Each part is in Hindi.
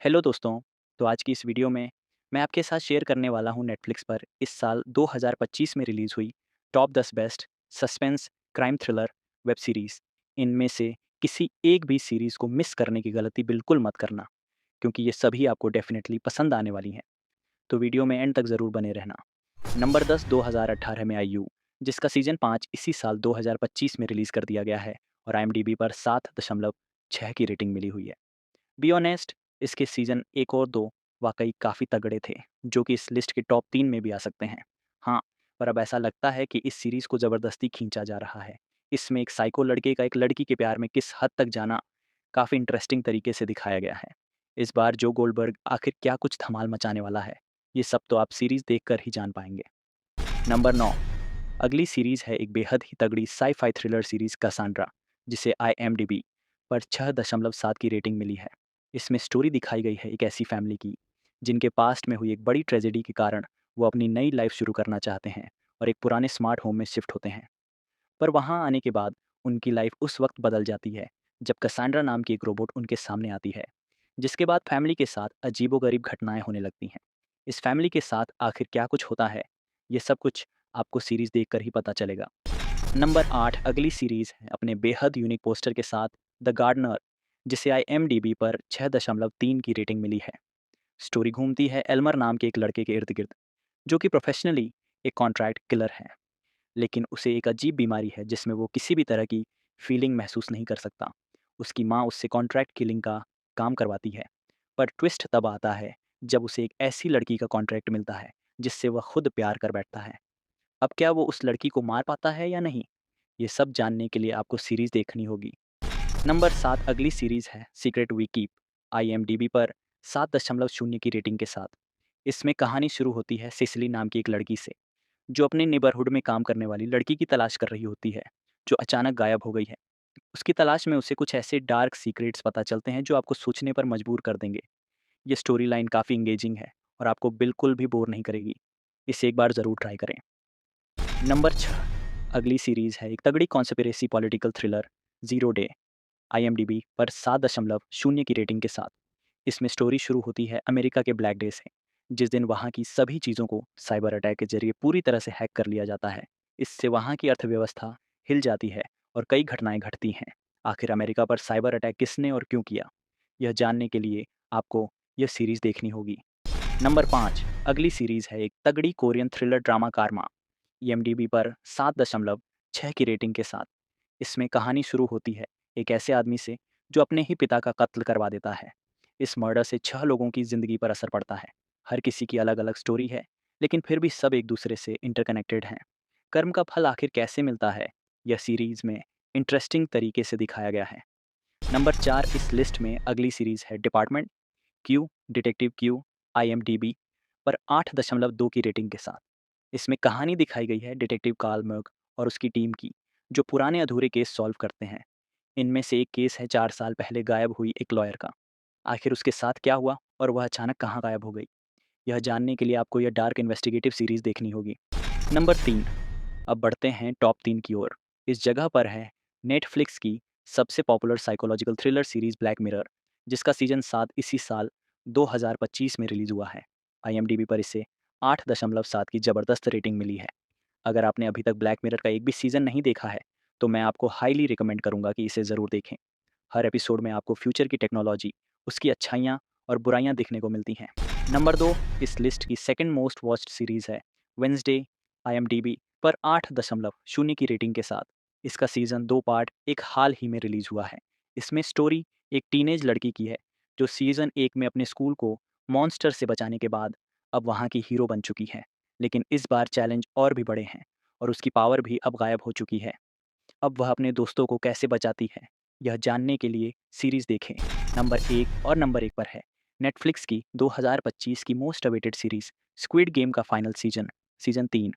हेलो दोस्तों। तो आज की इस वीडियो में मैं आपके साथ शेयर करने वाला हूँ नेटफ्लिक्स पर इस साल 2025 में रिलीज़ हुई top 10 best suspense crime thriller web series. इनमें से किसी एक भी सीरीज़ को मिस करने की गलती बिल्कुल मत करना, क्योंकि ये सभी आपको डेफिनेटली पसंद आने वाली हैं। तो वीडियो में एंड तक ज़रूर बने रहना। नंबर 10 2018 में आई यू, जिसका सीज़न 5 इसी साल 2025 में रिलीज़ कर दिया गया है और IMDb पर 7.6 की रेटिंग मिली हुई है। बी ऑनेस्ट, इसके सीज़न 1 और 2 वाक़ई काफ़ी तगड़े थे, जो कि इस लिस्ट के टॉप 3 में भी आ सकते हैं। हाँ, पर अब ऐसा लगता है कि इस सीरीज़ को ज़बरदस्ती खींचा जा रहा है। इसमें एक साइको लड़के का एक लड़की के प्यार में किस हद तक जाना काफ़ी इंटरेस्टिंग तरीके से दिखाया गया है। इस बार जो गोल्डबर्ग आखिर क्या कुछ धमाल मचाने वाला है, ये सब तो आप सीरीज़ देखकर ही जान पाएँगे। नंबर 9, अगली सीरीज़ है एक बेहद ही तगड़ी साइ-फाई थ्रिलर सीरीज़ कैसांड्रा, जिसे IMDb पर 6.7 की रेटिंग मिली है। इसमें स्टोरी दिखाई गई है एक ऐसी फैमिली की, जिनके पास्ट में हुई एक बड़ी ट्रेजेडी के कारण वो अपनी नई लाइफ शुरू करना चाहते हैं और एक पुराने स्मार्ट होम में शिफ्ट होते हैं। पर वहाँ आने के बाद उनकी लाइफ उस वक्त बदल जाती है, जब कैसांड्रा नाम की एक रोबोट उनके सामने आती है, जिसके बाद फैमिली के साथ अजीबो-गरीब घटनाएँ होने लगती हैं। इस फैमिली के साथ आखिर क्या कुछ होता है, ये सब कुछ आपको सीरीज़ देखकर ही पता चलेगा। नंबर 8 अगली सीरीज़ है अपने बेहद यूनिक पोस्टर के साथ द गार्डनर, जिसे IMDb पर 6.3 की रेटिंग मिली है। स्टोरी घूमती है एल्मर नाम के एक लड़के के इर्द-गिर्द, जो कि प्रोफेशनली एक कॉन्ट्रैक्ट किलर है, लेकिन उसे एक अजीब बीमारी है जिसमें वो किसी भी तरह की फीलिंग महसूस नहीं कर सकता। उसकी माँ उससे कॉन्ट्रैक्ट किलिंग का काम करवाती है, पर ट्विस्ट तब आता है जब उसे एक ऐसी लड़की का कॉन्ट्रैक्ट मिलता है, जिससे वह खुद प्यार कर बैठता है। अब क्या वो उस लड़की को मार पाता है या नहीं? ये सब जानने के लिए आपको सीरीज़ देखनी होगी। नंबर 7 अगली सीरीज़ है सीक्रेट वी कीप, IMDb पर 7.0 की रेटिंग के साथ। इसमें कहानी शुरू होती है सिसिली नाम की एक लड़की से, जो अपने नेबरहुड में काम करने वाली लड़की की तलाश कर रही होती है, जो अचानक गायब हो गई है। उसकी तलाश में उसे कुछ ऐसे डार्क सीक्रेट्स पता चलते हैं जो आपको सोचने पर मजबूर कर देंगे। ये स्टोरी लाइन काफ़ी एंगेजिंग है और आपको बिल्कुल भी बोर नहीं करेगी। इसे एक बार ज़रूर ट्राई करें। नंबर 6 अगली सीरीज़ है एक तगड़ी conspiracy political thriller zero day, IMDb पर 7.0 की रेटिंग के साथ। इसमें स्टोरी शुरू होती है अमेरिका के ब्लैक डे से, जिस दिन वहाँ की सभी चीज़ों को साइबर अटैक के ज़रिए पूरी तरह से हैक कर लिया जाता है। इससे वहाँ की अर्थव्यवस्था हिल जाती है और कई घटनाएँ घटती हैं। आखिर अमेरिका पर साइबर अटैक किसने और क्यों किया? यह जानने के लिए आपको यह सीरीज़ देखनी होगी। नंबर 5 अगली सीरीज़ है एक तगड़ी कोरियन थ्रिलर ड्रामा कारमा, IMDb पर 7.6 की रेटिंग के साथ। इसमें कहानी शुरू होती है एक ऐसे आदमी से जो अपने ही पिता का कत्ल करवा देता है। इस मर्डर से 6 लोगों की ज़िंदगी पर असर पड़ता है। हर किसी की अलग-अलग स्टोरी है, लेकिन फिर भी सब एक दूसरे से इंटरकनेक्टेड हैं। कर्म का फल आखिर कैसे मिलता है, यह सीरीज़ में इंटरेस्टिंग तरीके से दिखाया गया है। नंबर 4 इस लिस्ट में अगली सीरीज़ है department Q, detective Q, IMDb पर 8.2 की रेटिंग के साथ। इसमें कहानी दिखाई गई है डिटेक्टिव कार्ल मर्ग और उसकी टीम की, जो पुराने अधूरे केस सॉल्व करते हैं। इनमें से एक केस है 4 साल पहले गायब हुई एक लॉयर का। आखिर उसके साथ क्या हुआ और वह अचानक कहाँ गायब हो गई? यह जानने के लिए आपको यह डार्क इन्वेस्टिगेटिव सीरीज़ देखनी होगी। नंबर 3 अब बढ़ते हैं टॉप 3 की ओर। इस जगह पर है नेटफ्लिक्स की सबसे popular psychological thriller series black mirror, जिसका सीज़न 7 इसी साल 2025 में रिलीज़ हुआ है। IMDb पर इसे 8.7 की ज़बरदस्त रेटिंग मिली है। अगर आपने अभी तक ब्लैक मिरर का एक भी सीज़न नहीं देखा है, तो मैं आपको हाईली रिकमेंड करूँगा कि इसे ज़रूर देखें। हर एपिसोड में आपको फ्यूचर की टेक्नोलॉजी, उसकी अच्छाइयाँ और बुराइयाँ दिखने को मिलती हैं। नंबर 2 इस लिस्ट की सेकंड मोस्ट वॉच्ड सीरीज़ है वेडनेसडे, IMDb पर 8.0 की रेटिंग के साथ। इसका सीज़न 2 पार्ट एक हाल ही में रिलीज़ हुआ है। इसमें स्टोरी एक टीनेज लड़की की है, जो सीज़न 1 में अपने स्कूल को मॉन्स्टर से बचाने के बाद अब वहाँ की हीरो बन चुकी है। लेकिन इस बार चैलेंज और भी बड़े हैं और उसकी पावर भी अब गायब हो चुकी है। अब वह अपने दोस्तों को कैसे बचाती है, यह जानने के लिए सीरीज़ देखें। नंबर 1 पर है नेटफ्लिक्स की 2025 की most awaited series squid game का फाइनल सीज़न, सीज़न 3।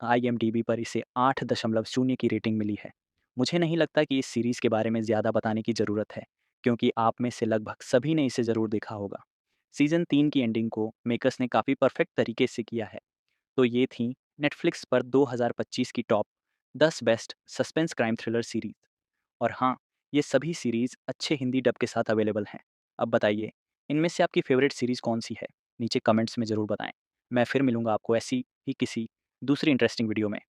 IMDb पर इसे 8.0 की रेटिंग मिली है। मुझे नहीं लगता कि इस सीरीज़ के बारे में ज़्यादा बताने की ज़रूरत है, क्योंकि आप में से लगभग सभी ने इसे ज़रूर देखा होगा। सीज़न 3 की एंडिंग को मेकर्स ने काफ़ी परफेक्ट तरीके से किया है। तो ये थी नेटफ्लिक्स पर 2025 की top 10 best suspense crime thriller series. और हाँ, ये सभी सीरीज़ अच्छे हिंदी डब के साथ अवेलेबल हैं। अब बताइए, इनमें से आपकी फ़ेवरेट सीरीज़ कौन-सी है? नीचे कमेंट्स में ज़रूर बताएँ। मैं फिर मिलूँगा आपको ऐसी ही किसी दूसरी इंटरेस्टिंग वीडियो में।